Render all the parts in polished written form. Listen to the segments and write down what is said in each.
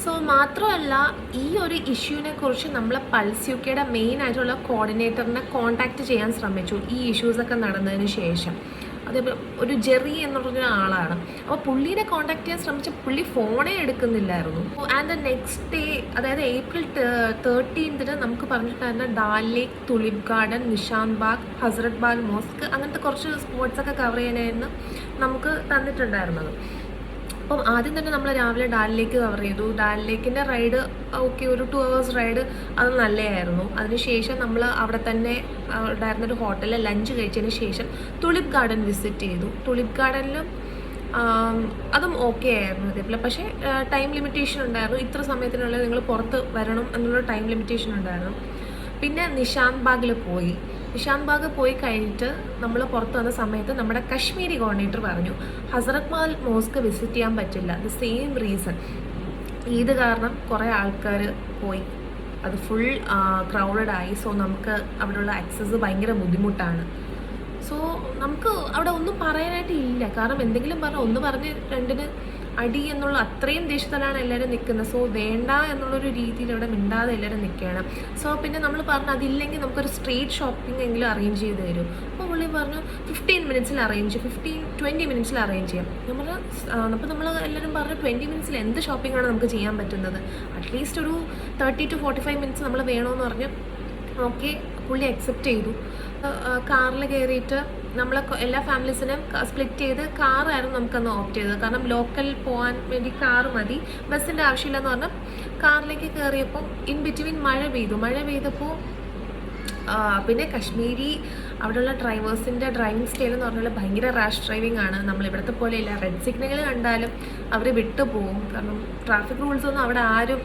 So മാത്രമല്ല ഈ ഒരു ഇഷ്യൂവിനെ കുറിച്ച് നമ്മൾ പൾസ് യുകെയുടെ മെയിൻ ആയിട്ടുള്ള കോർഡിനേറ്ററിനെ കോൺടാക്റ്റ് ചെയ്യാൻ ശ്രമിച്ചു ഈ ഇഷ്യൂസൊക്കെ നടന്നതിന് ശേഷം. അതേപോലെ ഒരു ജെറി എന്ന് പറഞ്ഞ ആളാണ്. അപ്പോൾ പുള്ളീനെ കോൺടാക്ട് ചെയ്യാൻ ശ്രമിച്ച പുള്ളി ഫോണേ എടുക്കുന്നില്ലായിരുന്നു. ആൻഡ് നെക്സ്റ്റ് ഡേ, അതായത് April 13 നമുക്ക് പറഞ്ഞിട്ടുണ്ടായിരുന്ന Dal lake, tulip garden, Nishant Bagh, Hazrat Bagh mosque, അങ്ങനത്തെ കുറച്ച് സ്പോട്ട്സൊക്കെ കവർ ചെയ്യാനായിരുന്നു നമുക്ക് തന്നിട്ടുണ്ടായിരുന്നത്. അപ്പം ആദ്യം തന്നെ നമ്മൾ രാവിലെ ഡാൽ ലേക്ക് കവർ ചെയ്തു. ഡാൽ ലേക്കിൻ്റെ റൈഡ് ഓക്കെ, ഒരു 2 hours റൈഡ്, അത് നല്ലതായിരുന്നു. അതിനുശേഷം നമ്മൾ അവിടെ തന്നെ ഉണ്ടായിരുന്നൊരു ഹോട്ടലിൽ ലഞ്ച് കഴിച്ചതിന് ശേഷം തുലിപ് ഗാർഡൻ വിസിറ്റ് ചെയ്തു. തുലിപ് ഗാർഡനിലും അതും ഓക്കെ ആയിരുന്നു അതേപോലെ. പക്ഷേ ടൈം ലിമിറ്റേഷൻ ഉണ്ടായിരുന്നു, ഇത്ര സമയത്തിനുള്ളിൽ നിങ്ങൾ പുറത്ത് വരണം എന്നുള്ള ടൈം ലിമിറ്റേഷൻ ഉണ്ടായിരുന്നു. പിന്നെ നിഷാന്ത് ബാഗിൽ പോയി. നിഷാന്ത് ബാഗ് പോയി കഴിഞ്ഞിട്ട് നമ്മൾ പുറത്ത് വന്ന സമയത്ത് നമ്മുടെ കശ്മീരി കോർഡിനേറ്റർ പറഞ്ഞു ഹസ്രത് ബാഗ് മോസ്ക് വിസിറ്റ് ചെയ്യാൻ പറ്റില്ല. ദ സെയിം റീസൺ, ഈദ് കാരണം കുറേ ആൾക്കാർ പോയി, അത് ഫുൾ ക്രൗഡഡ് ആയി. സോ നമുക്ക് അവിടെയുള്ള ആക്സസ് ഭയങ്കര ബുദ്ധിമുട്ടാണ്. സോ നമുക്ക് അവിടെ ഒന്നും പറയാനായിട്ട് ഇല്ല. കാരണം എന്തെങ്കിലും പറഞ്ഞാൽ ഒന്ന് പറഞ്ഞ് രണ്ടിന് അടി എന്നുള്ള അത്രയും ദേഷ്യത്തിലാണ് എല്ലാവരും നിൽക്കുന്നത്. സോ വേണ്ട എന്നുള്ളൊരു രീതിയിൽ അവിടെ മിണ്ടാതെ എല്ലാവരും നിൽക്കുകയാണ്. സോ പിന്നെ നമ്മൾ പറഞ്ഞു അതില്ലെങ്കിൽ നമുക്കൊരു സ്ട്രീറ്റ് ഷോപ്പിംഗ് എങ്കിലും അറേഞ്ച് ചെയ്ത് തരും. അപ്പോൾ പുള്ളി പറഞ്ഞു 15 minutes അറേഞ്ച് 20 minutes അറേഞ്ച് ചെയ്യാം. അപ്പോൾ നമ്മൾ എല്ലാവരും പറഞ്ഞു 20 minutes എന്ത് ഷോപ്പിംഗാണ് നമുക്ക് ചെയ്യാൻ പറ്റുന്നത്, അറ്റ്ലീസ്റ്റ് ഒരു 30 to 45 minutes നമ്മൾ വേണമെന്ന് പറഞ്ഞ് ഓക്കെ പുള്ളി അക്സെപ്റ്റ് ചെയ്തു. കാറിൽ കയറിയിട്ട് നമ്മൾ എല്ലാ ഫാമിലീസിനും സ്പ്ലിറ്റ് ചെയ്ത് കാറായിരുന്നു നമുക്കന്ന് ഓപ്റ്റ് ചെയ്തത്. കാരണം ലോക്കൽ പോകാൻ വേണ്ടി കാറ് മതി, ബസ്സിൻ്റെ ആവശ്യമില്ലെന്ന് പറഞ്ഞാൽ കാറിലേക്ക് കയറിയപ്പം ഇൻ ബിറ്റ്വീൻ മഴ പെയ്തപ്പോൾ പിന്നെ കശ്മീരി അവിടെയുള്ള ഡ്രൈവേഴ്സിൻ്റെ ഡ്രൈവിംഗ് സ്റ്റൈൽ എന്ന് പറഞ്ഞാൽ ഭയങ്കര റാഷ് ഡ്രൈവിംഗ് ആണ്. നമ്മളിവിടുത്തെ പോലെയല്ല, റെഡ് സിഗ്നൽ കണ്ടാലും അവർ വിട്ടു പോകും. കാരണം ട്രാഫിക് റൂൾസൊന്നും അവിടെ ആരും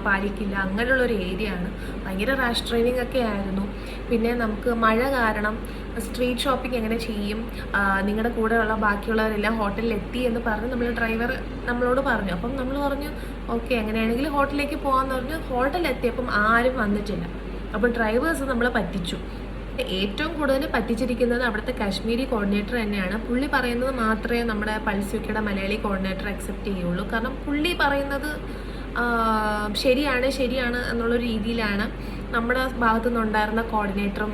പാലിക്കില്ല, അങ്ങനെയുള്ളൊരു ഏരിയ ആണ്. ഭയങ്കര റാഷ് ഡ്രൈവിംഗ് ഒക്കെ ആയിരുന്നു. പിന്നെ നമുക്ക് മഴ കാരണം സ്ട്രീറ്റ് ഷോപ്പിംഗ് എങ്ങനെ ചെയ്യും, നിങ്ങളുടെ കൂടെയുള്ള ബാക്കിയുള്ളവരെല്ലാം ഹോട്ടലിൽ എത്തി എന്ന് പറഞ്ഞ് ഡ്രൈവർ നമ്മളോട് പറഞ്ഞു. അപ്പം നമ്മൾ പറഞ്ഞു ഓക്കെ അങ്ങനെയാണെങ്കിൽ ഹോട്ടലിലേക്ക് പോകാമെന്ന് പറഞ്ഞു. ഹോട്ടലിലെത്തിയപ്പം ആരും വന്നിട്ടില്ല. അപ്പോൾ ഡ്രൈവേഴ്സ് നമ്മളെ പറ്റിച്ചു. ഏറ്റവും കൂടുതൽ പറ്റിച്ചിരിക്കുന്നത് അവിടുത്തെ കാശ്മീരി കോർഡിനേറ്റർ തന്നെയാണ്. പുള്ളി പറയുന്നത് മാത്രമേ നമ്മുടെ പൾസ് യുകെയുടെ മലയാളി കോർഡിനേറ്റർ അക്സെപ്റ്റ് ചെയ്യുള്ളൂ. കാരണം പുള്ളി പറയുന്നത് ശരിയാണ് എന്നുള്ളൊരു രീതിയിലാണ് നമ്മുടെ ഭാഗത്തു നിന്നുണ്ടായിരുന്ന കോർഡിനേറ്ററും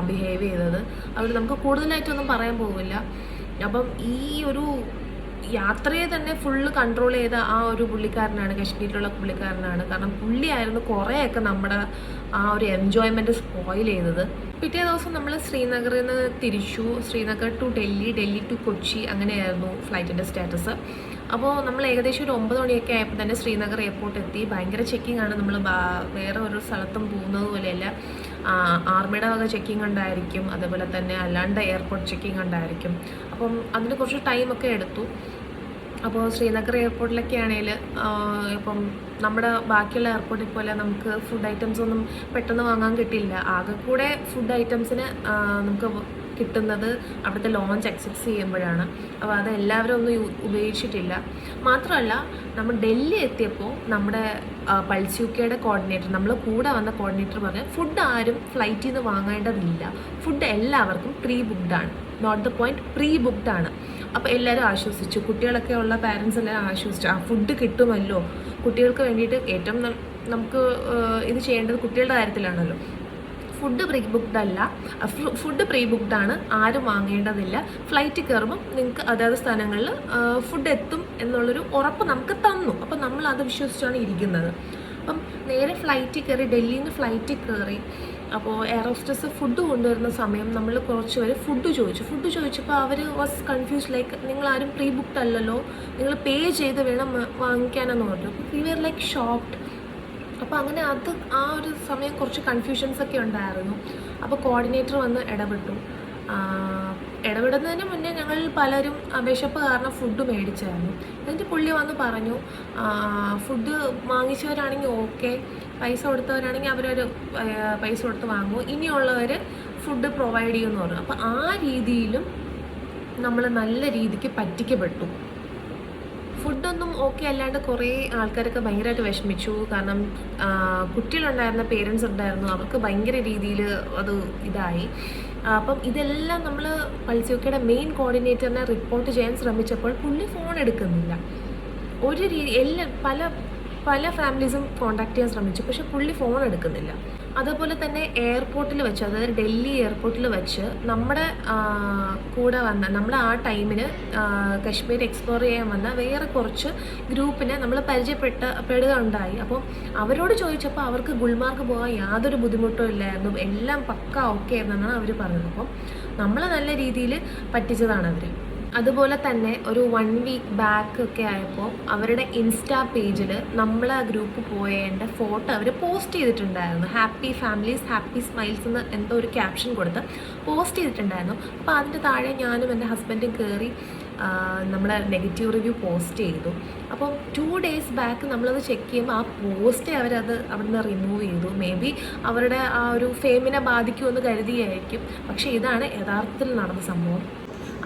ബിഹേവ് ചെയ്തത്. അവർ നമുക്ക് കൂടുതലായിട്ടൊന്നും പറയാൻ പോവില്ല. അപ്പം ഈ ഒരു യാത്രയെ തന്നെ ഫുള്ള് കൺട്രോൾ ചെയ്ത ആ ഒരു പുള്ളിക്കാരനാണ്, കശ്മീരിലുള്ള പുള്ളിക്കാരനാണ്. കാരണം പുള്ളിയായിരുന്നു കുറേയൊക്കെ നമ്മുടെ ആ ഒരു എൻജോയ്മെൻറ്റ് സ്പോയിൽ ചെയ്തത്. പിറ്റേ ദിവസം നമ്മൾ ശ്രീനഗറിൽ നിന്ന് തിരിച്ചു. ശ്രീനഗർ ടു ഡൽഹി ടു കൊച്ചി, അങ്ങനെയായിരുന്നു ഫ്ലൈറ്റിൻ്റെ സ്റ്റാറ്റസ്. അപ്പോൾ നമ്മൾ ഏകദേശം ഒരു 9 മണിയൊക്കെ ആയപ്പോൾ തന്നെ ശ്രീനഗർ എയർപോർട്ട് എത്തി. ഭയങ്കര ചെക്കിംഗ് ആണ്. നമ്മൾ വേറെ ഒരു സ്ഥലത്തും പോകുന്നത് പോലെയല്ല, ആർമിയുടെ വക ചെക്കിംഗ് ഉണ്ടായിരിക്കും, അതേപോലെ തന്നെ അല്ലാണ്ട് എയർപോർട്ട് ചെക്കിംഗ് ഉണ്ടായിരിക്കും. അപ്പം അതിന് കുറച്ച് ടൈമൊക്കെ എടുത്തു. അപ്പോൾ ശ്രീനഗർ എയർപോർട്ടിലൊക്കെ ആണെങ്കിൽ ഇപ്പം നമ്മുടെ ബാക്കിയുള്ള എയർപോർട്ടിൽ പോലെ നമുക്ക് ഫുഡ് ഐറ്റംസ് ഒന്നും പെട്ടെന്ന് വാങ്ങാൻ കിട്ടില്ല. ആകെ കൂടെ ഫുഡ് ഐറ്റംസിന് നമുക്ക് കിട്ടുന്നത് അവിടുത്തെ ലോഞ്ച് എക്സെപ്റ്റ് ചെയ്യുമ്പോഴാണ്. അപ്പോൾ അത് എല്ലാവരും ഒന്നും ഉപയോഗിച്ചിട്ടില്ല. മാത്രമല്ല നമ്മൾ ഡൽഹി എത്തിയപ്പോൾ നമ്മുടെ പൾസ് യുകെയുടെ കോർഡിനേറ്റർ, നമ്മൾ കൂടെ വന്ന കോർഡിനേറ്റർ പറഞ്ഞ് ഫുഡ് ആരും ഫ്ലൈറ്റിൽ നിന്ന് വാങ്ങേണ്ടതില്ല, ഫുഡ് എല്ലാവർക്കും പ്രീ ബുക്ക്ഡാണ്. നോട്ട് ദ പോയിന്റ്, പ്രീ ബുക്ക്ഡാണ്. അപ്പോൾ എല്ലാവരും ആശ്വസിച്ചു. കുട്ടികളൊക്കെ ഉള്ള പാരൻസ് എല്ലാവരും ആശ്വസിച്ചു. ആ ഫുഡ് കിട്ടുമല്ലോ, കുട്ടികൾക്ക് വേണ്ടിയിട്ട് ഏറ്റവും നമുക്ക് ഇത് ചെയ്യേണ്ടത് കുട്ടികളുടെ കാര്യത്തിലാണല്ലോ. ഫുഡ് പ്രീ ബുക്ക്ഡ് അല്ല, ഫുഡ് പ്രീ ബുക്ക്ഡ് ആണ്, ആരും വാങ്ങേണ്ടതില്ല. ഫ്ലൈറ്റ് കയറുമ്പം നിങ്ങൾക്ക് അതായത് സ്ഥലങ്ങളിൽ ഫുഡ് എത്തും എന്നുള്ളൊരു ഉറപ്പ് നമുക്ക് തന്നു. അപ്പം നമ്മൾ അത് വിശ്വസിച്ചാണ് ഇരിക്കുന്നത്. അപ്പം നേരെ ഫ്ലൈറ്റിൽ കയറി, ഡൽഹിയിൽ നിന്ന് ഫ്ലൈറ്റിൽ കയറി. അപ്പോൾ എയർ ഹോസ്റ്റസ് ഫുഡ് കൊണ്ടുവരുന്ന സമയം നമ്മൾ കുറച്ച് പേര് ഫുഡ് ചോദിച്ചപ്പോൾ അവർ വാസ് കൺഫ്യൂസ്, ലൈക്ക് നിങ്ങളാരും പ്രീ ബുക്ക്ഡ് അല്ലല്ലോ, നിങ്ങൾ പേ ചെയ്ത് വേണം വാങ്ങിക്കാനെന്ന് പറഞ്ഞു. We were like shocked. അപ്പോൾ അങ്ങനെ ആ ഒരു സമയം കുറച്ച് കൺഫ്യൂഷൻസ് ഒക്കെ ഉണ്ടായിരുന്നു. അപ്പോൾ കോർഡിനേറ്റർ വന്ന് ഇടപെടുന്നതിന് മുന്നേ ഞങ്ങൾ പലരും വിശപ്പ് കാരണം ഫുഡ് മേടിച്ചായിരുന്നു. എന്നിട്ട് പുള്ളി വന്ന് പറഞ്ഞു ഫുഡ് വാങ്ങിച്ചവരാണെങ്കിൽ ഓക്കെ, പൈസ കൊടുത്തവരാണെങ്കിൽ അവരൊരു പൈസ കൊടുത്ത് വാങ്ങുമോ, ഇനിയുള്ളവർ ഫുഡ് പ്രൊവൈഡ് ചെയ്യുമെന്ന് പറഞ്ഞു. അപ്പോൾ ആ രീതിയിലും നമ്മൾ നല്ല രീതിക്ക് പറ്റിക്കപ്പെട്ടു. ഫുഡൊന്നും ഓക്കെ അല്ലാണ്ട് കുറേ ആൾക്കാരൊക്കെ ഭയങ്കരമായിട്ട് വിഷമിച്ചു. കാരണം കുട്ടികളുണ്ടായിരുന്ന പേരൻസ് ഉണ്ടായിരുന്നു, അവർക്ക് ഭയങ്കര രീതിയിൽ അത് ഇതായി. അപ്പം ഇതെല്ലാം നമ്മൾ പൾസ് യുകെയുടെ മെയിൻ കോർഡിനേറ്ററിനെ റിപ്പോർട്ട് ചെയ്യാൻ ശ്രമിച്ചപ്പോൾ പുള്ളി ഫോൺ എടുക്കുന്നില്ല. ഒരു പല പല ഫാമിലീസും കോൺടാക്ട് ചെയ്യാൻ ശ്രമിച്ചു, പക്ഷെ പുള്ളി ഫോൺ എടുക്കുന്നില്ല. അതുപോലെ തന്നെ എയർപോർട്ടിൽ വെച്ച്, അതായത് ഡൽഹി എയർപോർട്ടിൽ വെച്ച് നമ്മുടെ കൂടെ വന്ന, നമ്മുടെ ആ ടൈമിന് കശ്മീർ എക്സ്പ്ലോർ ചെയ്യാൻ വന്ന വേറെ കുറച്ച് ഗ്രൂപ്പിനെ നമ്മൾ പരിചയപ്പെടുക ഉണ്ടായി. അപ്പോൾ അവരോട് ചോദിച്ചപ്പോൾ അവർക്ക് ഗുൽമാർഗ് പോകാൻ യാതൊരു ബുദ്ധിമുട്ടും ഇല്ലായിരുന്നു, എല്ലാം പക്ക ഓക്കെ ആയിരുന്നെന്നാണ് അവർ പറഞ്ഞത്. അപ്പം നമ്മൾ നല്ല രീതിയിൽ പറ്റിച്ചതാണ് അവർ. അതുപോലെ തന്നെ ഒരു 1 വീക്ക് ബാക്ക് ഒക്കെ ആയപ്പോൾ അവരുടെ ഇൻസ്റ്റാ പേജിൽ നമ്മൾ ആ ഗ്രൂപ്പ് പോയതിൻ്റെ ഫോട്ടോ അവർ പോസ്റ്റ് ചെയ്തിട്ടുണ്ടായിരുന്നു. ഹാപ്പി ഫാമിലീസ് ഹാപ്പി സ്മൈൽസ് എന്ന് എന്തോ ഒരു ക്യാപ്ഷൻ കൊടുത്ത് പോസ്റ്റ് ചെയ്തിട്ടുണ്ടായിരുന്നു. അപ്പോൾ അതിൻ്റെ താഴെ ഞാനും എൻ്റെ ഹസ്ബൻഡും കയറി നമ്മുടെ നെഗറ്റീവ് റിവ്യൂ പോസ്റ്റ് ചെയ്തു. അപ്പം 2 ഡേയ്സ് ബാക്ക് നമ്മളത് ചെക്ക് ചെയ്യുമ്പോൾ ആ പോസ്റ്റ് അവരത് അവിടുന്ന് റിമൂവ് ചെയ്തു. മേ ബി അവരുടെ ആ ഒരു ഫെയിമിനെ ബാധിക്കുമെന്ന് കരുതിയായിരിക്കും. പക്ഷേ ഇതാണ് യഥാർത്ഥത്തിൽ നടന്ന സംഭവം.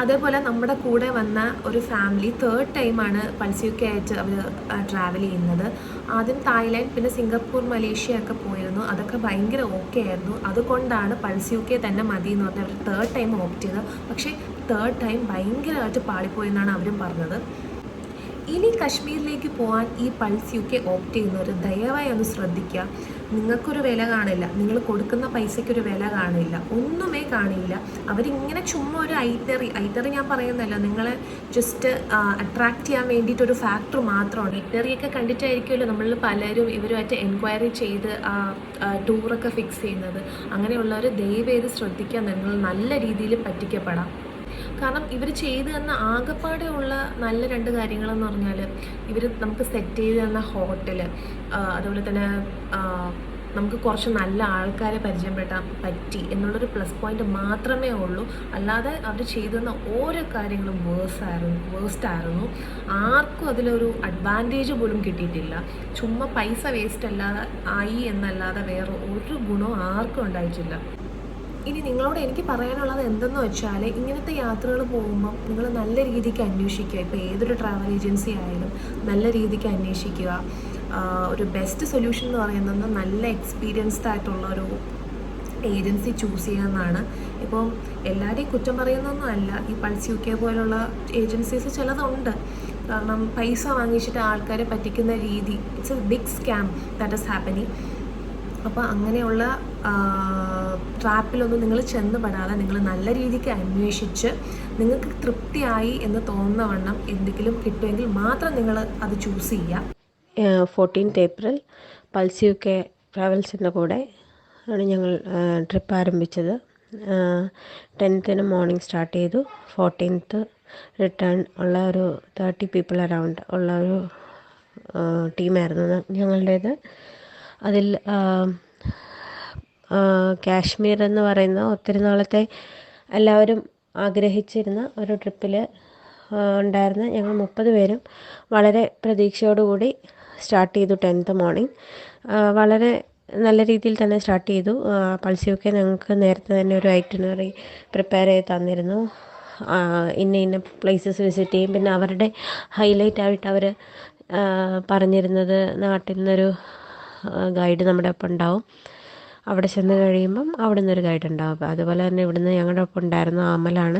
അതേപോലെ നമ്മുടെ കൂടെ വന്ന ഒരു ഫാമിലി 3rd ടൈമാണ് പൾസ് UK ആയിട്ട് അവർ ട്രാവൽ ചെയ്യുന്നത്. ആദ്യം തായ്ലാൻഡ്, പിന്നെ സിംഗപ്പൂർ, മലേഷ്യ ഒക്കെ പോയിരുന്നു. അതൊക്കെ ഭയങ്കര ഓക്കെ ആയിരുന്നു. അതുകൊണ്ടാണ് പൾസ് UK തന്നെ മതി എന്ന് പറഞ്ഞാൽ അവർ 3rd ടൈം ഓപ്റ്റ് ചെയ്തത്. പക്ഷേ 3rd ടൈം ഭയങ്കരമായിട്ട് പാളിപ്പോയെന്നാണ് അവരും പറഞ്ഞത്. ഇനി കശ്മീരിലേക്ക് പോകാൻ ഈ പൾസ് UK ഓപ്റ്റ് ചെയ്യുന്നവർ ദയവായി ഒന്ന് ശ്രദ്ധിക്കുക. നിങ്ങൾക്കൊരു വില കാണില്ല, നിങ്ങൾ കൊടുക്കുന്ന പൈസയ്ക്കൊരു വില കാണില്ല, ഒന്നുമേ കാണില്ല. അവരിങ്ങനെ ചുമ്മാ ഒരു ഐറ്ററി ഞാൻ പറയുന്നല്ലോ, നിങ്ങളെ ജസ്റ്റ് അട്രാക്റ്റ് ചെയ്യാൻ വേണ്ടിയിട്ടൊരു ഫാക്ടർ മാത്രമാണ്. ഐറ്ററിയൊക്കെ കണ്ടിട്ടായിരിക്കുമല്ലോ നമ്മൾ പലരും ഇവരുമായിട്ട് എൻക്വയറി ചെയ്ത് ടൂറൊക്കെ ഫിക്സ് ചെയ്യുന്നത്. അങ്ങനെയുള്ളവർ ദയവേത് ശ്രദ്ധിക്കാൻ, നിങ്ങൾ നല്ല രീതിയിൽ പറ്റിക്കപ്പെടാം. കാരണം ഇവർ ചെയ്തു തന്ന ആകെപ്പാടെ ഉള്ള നല്ല 2 കാര്യങ്ങളെന്ന് പറഞ്ഞാൽ, ഇവർ നമുക്ക് സെറ്റ് ചെയ്ത് തന്ന ഹോട്ടൽ, അതുപോലെ തന്നെ നമുക്ക് കുറച്ച് നല്ല ആൾക്കാരെ പരിചയപ്പെടാൻ പറ്റി എന്നുള്ളൊരു പ്ലസ് പോയിന്റ് മാത്രമേ ഉള്ളൂ. അല്ലാതെ അവർ ചെയ്തു തന്ന ഓരോ കാര്യങ്ങളും വേസ്റ്റ് ആയിരുന്നു. ആർക്കും അതിലൊരു അഡ്വാൻറ്റേജ് പോലും കിട്ടിയിട്ടില്ല. ചുമ്മാ പൈസ വേസ്റ്റ് അല്ലാതെ ആയി എന്നല്ലാതെ വേറെ ഒരു ഗുണവും ആർക്കും ഉണ്ടായിട്ടില്ല. ഇനി നിങ്ങളോട് എനിക്ക് പറയാനുള്ളത് എന്തെന്ന് വെച്ചാൽ, ഇങ്ങനത്തെ യാത്രകൾ പോകുമ്പം നിങ്ങൾ നല്ല രീതിക്ക് അന്വേഷിക്കുക. ഇപ്പോൾ ഏതൊരു ട്രാവൽ ഏജൻസി ആയാലും നല്ല രീതിക്ക് അന്വേഷിക്കുക. ഒരു ബെസ്റ്റ് സൊല്യൂഷൻ എന്ന് പറയുന്നത് നല്ല എക്സ്പീരിയൻസ്ഡ് ആയിട്ടുള്ള ഒരു ഏജൻസി ചൂസ് ചെയ്യാമെന്നാണ്. ഇപ്പം എല്ലാവരെയും കുറ്റം പറയുന്നൊന്നും അല്ല. ഈ പൾസ് UK പോലുള്ള ഏജൻസീസ് ചിലതുണ്ട്. കാരണം പൈസ വാങ്ങിച്ചിട്ട് ആൾക്കാരെ പറ്റിക്കുന്ന രീതി, it's a big scam that is happening. അപ്പോൾ അങ്ങനെയുള്ള ട്രാപ്പിലൊന്നും നിങ്ങൾ ചെന്ന് പെടാതെ നിങ്ങൾ നല്ല രീതിക്ക് അന്വേഷിച്ച് നിങ്ങൾക്ക് തൃപ്തിയായി എന്ന് തോന്നുന്ന വണ്ണം എന്തെങ്കിലും കിട്ടുമെങ്കിൽ മാത്രം നിങ്ങൾ അത് ചൂസ് ചെയ്യുക. 14th ഏപ്രിൽ പൾസ് UK ട്രാവൽസിൻ്റെ കൂടെ ആണ് ഞങ്ങൾ ട്രിപ്പ് ആരംഭിച്ചത്. 10th മോർണിംഗ് സ്റ്റാർട്ട് ചെയ്തു. 14th റിട്ടേൺ ഉള്ള ഒരു 30 പീപ്പിൾ അറൗണ്ട് ഉള്ള ഒരു ടീമായിരുന്നു ഞങ്ങളുടേത്. അതിൽ കാശ്മീർ എന്ന് പറയുന്ന ഒത്തിരി നാളത്തെ എല്ലാവരും ആഗ്രഹിച്ചിരുന്ന ഒരു ട്രിപ്പിൽ ഉണ്ടായിരുന്ന ഞങ്ങൾ 30 പേരും വളരെ പ്രതീക്ഷയോടുകൂടി സ്റ്റാർട്ട് ചെയ്തു. 10th മോർണിംഗ് വളരെ നല്ല രീതിയിൽ തന്നെ സ്റ്റാർട്ട് ചെയ്തു. പൾസ് UK ഞങ്ങൾക്ക് നേരത്തെ തന്നെ ഒരു ഐറ്റിനറി പ്രിപ്പയർ ചെയ്ത് തന്നിരുന്നു. ഇന്ന പ്ലേസസ് വിസിറ്റ് ചെയ്യും. പിന്നെ അവരുടെ ഹൈലൈറ്റ് ആയിട്ട് അവർ പറഞ്ഞിരുന്നത്, നാട്ടിൽ നിന്നൊരു ഗൈഡ് നമ്മുടെ ഒപ്പം ഉണ്ടാവും. അവിടെ ചെന്ന് കഴിയുമ്പം അവിടെ നിന്നൊരു ഗൈഡ് ഉണ്ടാവും. അതുപോലെ തന്നെ ഇവിടുന്ന് ഞങ്ങളുടെ ഒപ്പം ഉണ്ടായിരുന്ന അമലാണ്.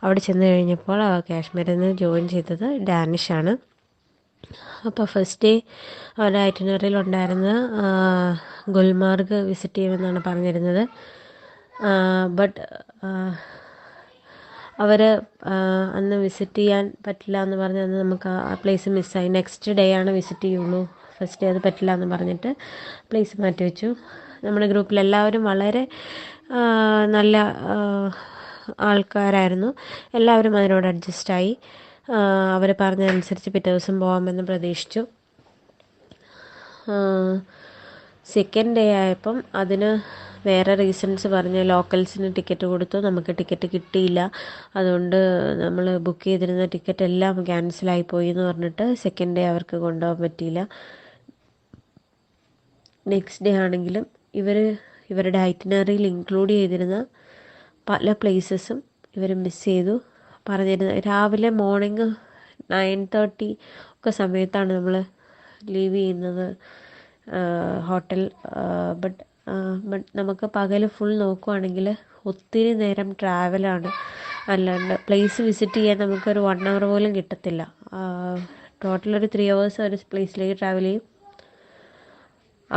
അവിടെ ചെന്ന് കഴിഞ്ഞപ്പോൾ കാശ്മീരിൽ നിന്ന് ജോയിൻ ചെയ്തത് ഡാനിഷാണ്. അപ്പോൾ ഫസ്റ്റ് ഡേ അവരുടെ ഐറ്റിനറിയിൽ ഉണ്ടായിരുന്നത് ഗുൽമാർഗ് വിസിറ്റ് ചെയ്യുമെന്നാണ് പറഞ്ഞിരുന്നത്. ബട്ട് അവർ അന്ന് വിസിറ്റ് ചെയ്യാൻ പറ്റില്ല എന്ന് പറഞ്ഞ് അന്ന് നമുക്ക് ആ പ്ലേസ് മിസ്സായി. നെക്സ്റ്റ് ഡേ ആണ് വിസിറ്റ് ചെയ്യുള്ളൂ, ഫസ്റ്റ് ഡേ അത് പറ്റില്ല എന്ന് പറഞ്ഞിട്ട് പ്ലേസ് മാറ്റി വെച്ചു. നമ്മുടെ ഗ്രൂപ്പിലെല്ലാവരും വളരെ നല്ല ആൾക്കാരായിരുന്നു. എല്ലാവരും അതിനോട് അഡ്ജസ്റ്റായി. അവർ പറഞ്ഞതനുസരിച്ച് പിറ്റേ ദിവസം പോകാമെന്ന് പ്രതീക്ഷിച്ചു. സെക്കൻഡ് ഡേ ആയപ്പം അതിന് വേറെ റീസൺസ് പറഞ്ഞ് ലോക്കൽസിന് ടിക്കറ്റ് കൊടുത്തു, നമുക്ക് ടിക്കറ്റ് കിട്ടിയില്ല, അതുകൊണ്ട് നമ്മൾ ബുക്ക് ചെയ്തിരുന്ന ടിക്കറ്റ് എല്ലാം ക്യാൻസലായി പോയി എന്ന് പറഞ്ഞിട്ട് സെക്കൻഡ് ഡേ അവർക്ക് കൊണ്ടുപോകാൻ പറ്റിയില്ല. നെക്സ്റ്റ് ഡേ ആണെങ്കിലും ഇവരുടെ ഐറ്റിനറിയിൽ ഇൻക്ലൂഡ് ചെയ്തിരുന്ന പല പ്ലേസസും ഇവർ മിസ് ചെയ്തു. പറഞ്ഞിരുന്ന രാവിലെ മോർണിംഗ് 9:30 ഒക്കെ സമയത്താണ് നമ്മൾ ലീവ് ചെയ്യുന്നത് ഹോട്ടൽ. ബട്ട് നമുക്ക് പകൽ ഫുൾ നോക്കുവാണെങ്കിൽ ഒത്തിരി നേരം ട്രാവലാണ്. അല്ലാണ്ട് പ്ലേസ് വിസിറ്റ് ചെയ്യാൻ നമുക്കൊരു 1 hour പോലും കിട്ടത്തില്ല. ടോട്ടൽ ഒരു 3 hours ഒരു പ്ലേസിലേക്ക് ട്രാവൽ ചെയ്യും.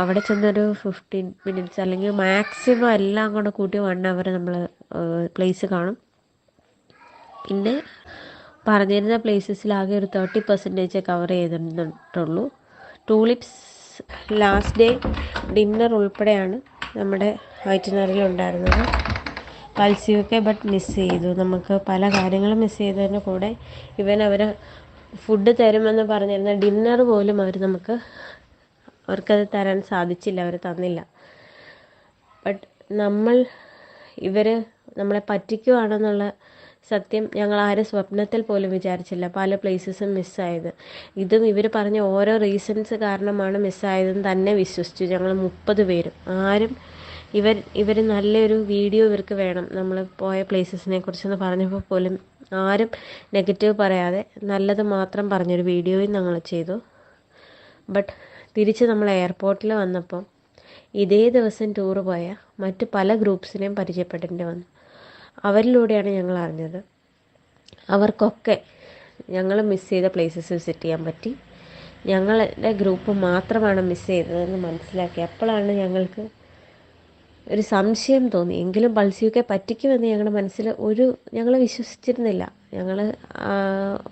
അവിടെ ചെന്നൊരു 15 മിനിറ്റ്സ് അല്ലെങ്കിൽ മാക്സിമം എല്ലാം കൂടെ കൂട്ടി 1 അവർ നമ്മൾ പ്ലേസ് കാണും. പിന്നെ പറഞ്ഞിരുന്ന പ്ലേസസിലാകെ ഒരു 30% കവർ ചെയ്തിട്ടുള്ളൂ. ടൂലിപ്സ് ലാസ്റ്റ് ഡേ ഡിന്നർ ഉൾപ്പെടെയാണ് നമ്മുടെ ഐറ്റിനറിയിൽ ഉണ്ടായിരുന്നത്. പൾസിയൊക്കെ ബട്ട് മിസ് ചെയ്തു. നമുക്ക് പല കാര്യങ്ങളും മിസ് ചെയ്തതിന് കൂടെ അവർ ഫുഡ് തരുമെന്ന് പറഞ്ഞിരുന്ന ഡിന്നർ പോലും അവർക്കത് തരാൻ സാധിച്ചില്ല, അവർ തന്നില്ല. ബട്ട് നമ്മളെ പറ്റിക്കുവാണെന്നുള്ള സത്യം ഞങ്ങൾ ആരും സ്വപ്നത്തിൽ പോലും വിചാരിച്ചില്ല. പല പ്ലേസസും മിസ്സായത് ഇതും ഇവർ പറഞ്ഞ ഓരോ റീസൺസ് കാരണമാണ് മിസ്സായതെന്ന് തന്നെ വിശ്വസിച്ചു ഞങ്ങൾ 30 പേരും. ആരും ഇവർ നല്ലൊരു വീഡിയോ ഇവർക്ക് വേണം നമ്മൾ പോയ പ്ലേസസിനെ കുറിച്ചെന്ന് പറഞ്ഞപ്പോൾ പോലും ആരും നെഗറ്റീവ് പറയാതെ നല്ലത് മാത്രം പറഞ്ഞൊരു വീഡിയോയും ഞങ്ങൾ ചെയ്തു. ബട്ട് തിരിച്ച് നമ്മൾ എയർപോർട്ടിൽ വന്നപ്പം ഇതേ ദിവസം ടൂറ് പോയ മറ്റ് പല ഗ്രൂപ്പ്സിനെയും പരിചയപ്പെടേണ്ടി വന്നു. അവരിലൂടെയാണ് ഞങ്ങൾ അറിഞ്ഞത് അവർക്കൊക്കെ ഞങ്ങൾ മിസ് ചെയ്ത പ്ലേസസ് വിസിറ്റ് ചെയ്യാൻ പറ്റി. ഞങ്ങളുടെ ഗ്രൂപ്പ് മാത്രമാണ് മിസ് ചെയ്തതെന്ന് മനസ്സിലാക്കി. അപ്പോഴാണ് ഞങ്ങൾക്ക് ഒരു സംശയം തോന്നി. എങ്കിലും പൾസിയൊക്കെ പറ്റിക്കുമെന്ന് ഞങ്ങളുടെ മനസ്സിൽ ഞങ്ങൾ വിശ്വസിച്ചിരുന്നില്ല. ഞങ്ങൾ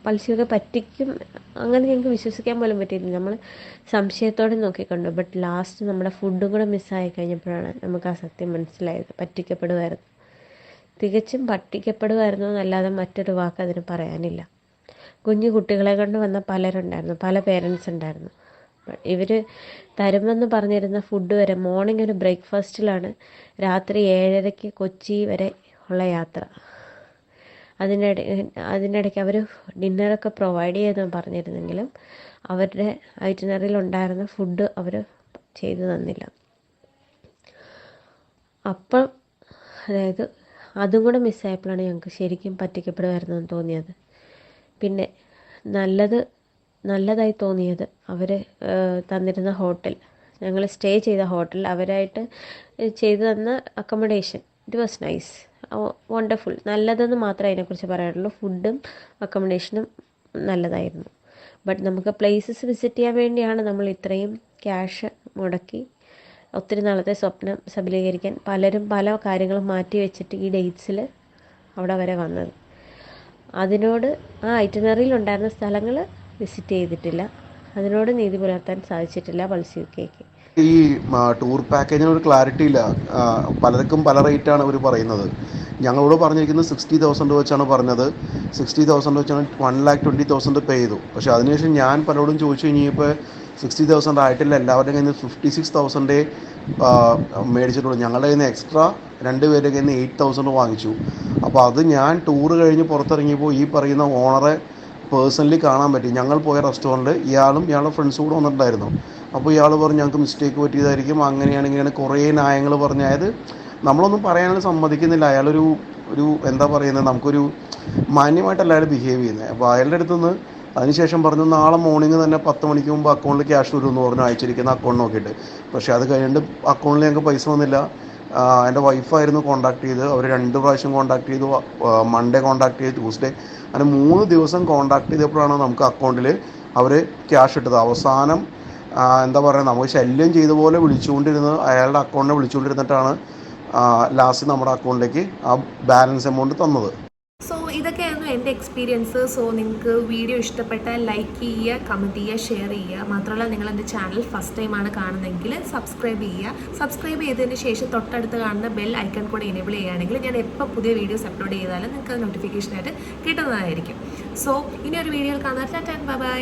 പൾസിയൊക്കെ പറ്റിക്കും അങ്ങനെ ഞങ്ങൾക്ക് വിശ്വസിക്കാൻ പോലും പറ്റിയിരുന്നില്ല. നമ്മൾ സംശയത്തോടെ നോക്കിക്കണ്ടു. ബട്ട് ലാസ്റ്റ് നമ്മുടെ ഫുഡും കൂടെ മിസ്സായി കഴിഞ്ഞപ്പോഴാണ് നമുക്ക് ആ സത്യം മനസ്സിലായത്. പറ്റിക്കപ്പെടുമായിരുന്നു, തികച്ചും പറ്റിക്കപ്പെടുമായിരുന്നു എന്നല്ലാതെ മറ്റൊരു വാക്ക് അതിന് പറയാനില്ല. കുഞ്ഞു കുട്ടികളെ കൊണ്ട് വന്ന പലരുണ്ടായിരുന്നു, പല പേരൻസ് ഉണ്ടായിരുന്നു. ഇവർ തരുമെന്ന് പറഞ്ഞിരുന്ന ഫുഡ് വരെ മോർണിംഗ് ഒരു ബ്രേക്ക്ഫാസ്റ്റിലാണ് രാത്രി 7:30 കൊച്ചി വരെ ഉള്ള യാത്ര. അതിനിടയ്ക്ക് അവർ ഡിന്നറൊക്കെ പ്രൊവൈഡ് ചെയ്തെന്ന് പറഞ്ഞിരുന്നെങ്കിലും അവരുടെ ഐറ്റിനറിയിൽ ഉണ്ടായിരുന്ന ഫുഡ് അവർ ചെയ്തു തന്നില്ല. അപ്പം അതായത് അതും കൂടെ മിസ്സായപ്പോഴാണ് ഞങ്ങൾക്ക് ശരിക്കും പറ്റിക്കപ്പെടുമായിരുന്നു എന്ന് തോന്നിയത്. പിന്നെ നല്ലതായി തോന്നിയത് അവർ തന്നിരുന്ന ഹോട്ടൽ, ഞങ്ങൾ സ്റ്റേ ചെയ്ത ഹോട്ടൽ, അവരായിട്ട് ചെയ്തു തന്ന accommodation, it was nice, wonderful. നല്ലതെന്ന് മാത്രമേ അതിനെക്കുറിച്ച് പറയാനുള്ളൂ. ഫുഡും അക്കോമഡേഷനും നല്ലതായിരുന്നു. ബട്ട് നമുക്ക് പ്ലേസസ് വിസിറ്റ് ചെയ്യാൻ വേണ്ടിയാണ് നമ്മൾ ഇത്രയും ക്യാഷ് മുടക്കി ഒത്തിരി നാളത്തെ സ്വപ്നം സബലീകരിക്കാൻ പലരും പല കാര്യങ്ങളും മാറ്റി വെച്ചിട്ട് ഈ ഡേറ്റ്സിൽ അവിടെ വരെ വന്നത്. അതിനോട് ആ ഐറ്റിനറിയിൽ ഉണ്ടായിരുന്ന സ്ഥലങ്ങൾ വിസിറ്റ് ചെയ്തിട്ടില്ല. അതിനോട് നീതി പുലർത്താൻ സാധിച്ചിട്ടില്ല പൾസി യുകെക്ക്. ഈ ടൂർ പാക്കേജിന് ഒരു ക്ലാരിറ്റി ഇല്ല. പലർക്കും പല റേറ്റാണ് അവർ പറയുന്നത്. ഞങ്ങളോട് പറഞ്ഞിരിക്കുന്നത് 60,000 വെച്ചാണ് പറഞ്ഞത്. 60,000 വെച്ചാണ് 1,20,000 പേ ചെയ്തു. പക്ഷേ അതിനുശേഷം ഞാൻ പലരോടും ചോദിച്ചു കഴിഞ്ഞപ്പോൾ 60,000 ആയിട്ടില്ല, എല്ലാവരുടെയും കയ്യിൽ നിന്ന് 56,000 മേടിച്ചിട്ടുള്ളൂ. ഞങ്ങളുടെ കയ്യിൽ നിന്ന് എക്സ്ട്രാ 2 പേരുടെ കയ്യിൽ നിന്ന് 8,000 വാങ്ങിച്ചു. അപ്പോൾ അത് ഞാൻ ടൂറ് കഴിഞ്ഞ് പുറത്തിറങ്ങിയപ്പോൾ ഈ പറയുന്ന ഓണറെ പേഴ്സണലി കാണാൻ പറ്റി. ഞങ്ങൾ പോയ റെസ്റ്റോറൻറ്റ് ഇയാളും ഇയാളുടെ ഫ്രണ്ട്സും കൂടെ വന്നിട്ടുണ്ടായിരുന്നു. അപ്പോൾ ഇയാൾ പറഞ്ഞു ഞങ്ങൾക്ക് മിസ്റ്റേക്ക് പറ്റിയതായിരിക്കും, അങ്ങനെയാണ് ഇങ്ങനെയാണ് കുറേ ന്യായങ്ങൾ പറഞ്ഞു. അതായത് നമ്മളൊന്നും പറയാനും സമ്മതിക്കുന്നില്ല. അയാളൊരു എന്താ പറയുന്നത്, നമുക്കൊരു മാന്യമായിട്ടല്ല അയാൾ ബിഹേവ് ചെയ്യുന്നത്. അപ്പോൾ അയാളുടെ അടുത്തുനിന്ന് അതിനുശേഷം പറഞ്ഞു നാളെ മോർണിംഗ് തന്നെ 10 മണിക്ക് മുമ്പ് അക്കൗണ്ടിൽ ക്യാഷ് വരുമെന്ന് പറഞ്ഞു, അയച്ചിരിക്കുന്ന അക്കൗണ്ട് നോക്കിയിട്ട്. പക്ഷേ അത് കഴിഞ്ഞിട്ട് അക്കൗണ്ടിൽ ഞങ്ങൾക്ക് പൈസ വന്നില്ല. എൻ്റെ വൈഫായിരുന്നു കോൺടാക്ട് ചെയ്ത്. അവർ 2 പ്രാവശ്യം കോൺടാക്ട് ചെയ്തു. മൺഡേ കോൺടാക്ട് ചെയ്തു, ട്യൂസ്ഡേ, അങ്ങനെ 3 ദിവസം കോൺടാക്ട് ചെയ്തപ്പോഴാണ് നമുക്ക് അക്കൗണ്ടിൽ അവർ ക്യാഷ് ഇട്ടത്. അവസാനം എന്താ പറയുക, നമുക്ക് ശല്യം ചെയ്ത പോലെ അയാളുടെ അക്കൗണ്ടിനെ വിളിച്ചുകൊണ്ടിരുന്നിട്ടാണ് ലാസ്റ്റ് നമ്മുടെ അക്കൗണ്ടിലേക്ക് ആ ബാലൻസ് എമൗണ്ട് തന്നത്. സോ ഇതൊക്കെയായിരുന്നു എൻ്റെ എക്സ്പീരിയൻസ്. സോ നിങ്ങൾക്ക് വീഡിയോ ഇഷ്ടപ്പെട്ടാൽ ലൈക്ക് ചെയ്യുക, കമൻറ്റ് ചെയ്യുക, ഷെയർ ചെയ്യുക. മാത്രമല്ല നിങ്ങൾ എൻ്റെ ചാനൽ ഫസ്റ്റ് ടൈമാണ് കാണുന്നതെങ്കിൽ സബ്സ്ക്രൈബ് ചെയ്യുക. സബ്സ്ക്രൈബ് ചെയ്തതിന് ശേഷം തൊട്ടടുത്ത് കാണുന്ന ബെൽ ഐക്കൺ കൂടെ എനേബിൾ ചെയ്യുകയാണെങ്കിൽ ഞാൻ എപ്പോൾ പുതിയ വീഡിയോസ് അപ്ലോഡ് ചെയ്താലും നിങ്ങൾക്ക് നോട്ടിഫിക്കേഷനായിട്ട് കിട്ടുന്നതായിരിക്കും. സോ ഇനി ഒരു വീഡിയോയിൽ കാണാം. Tata, bye bye.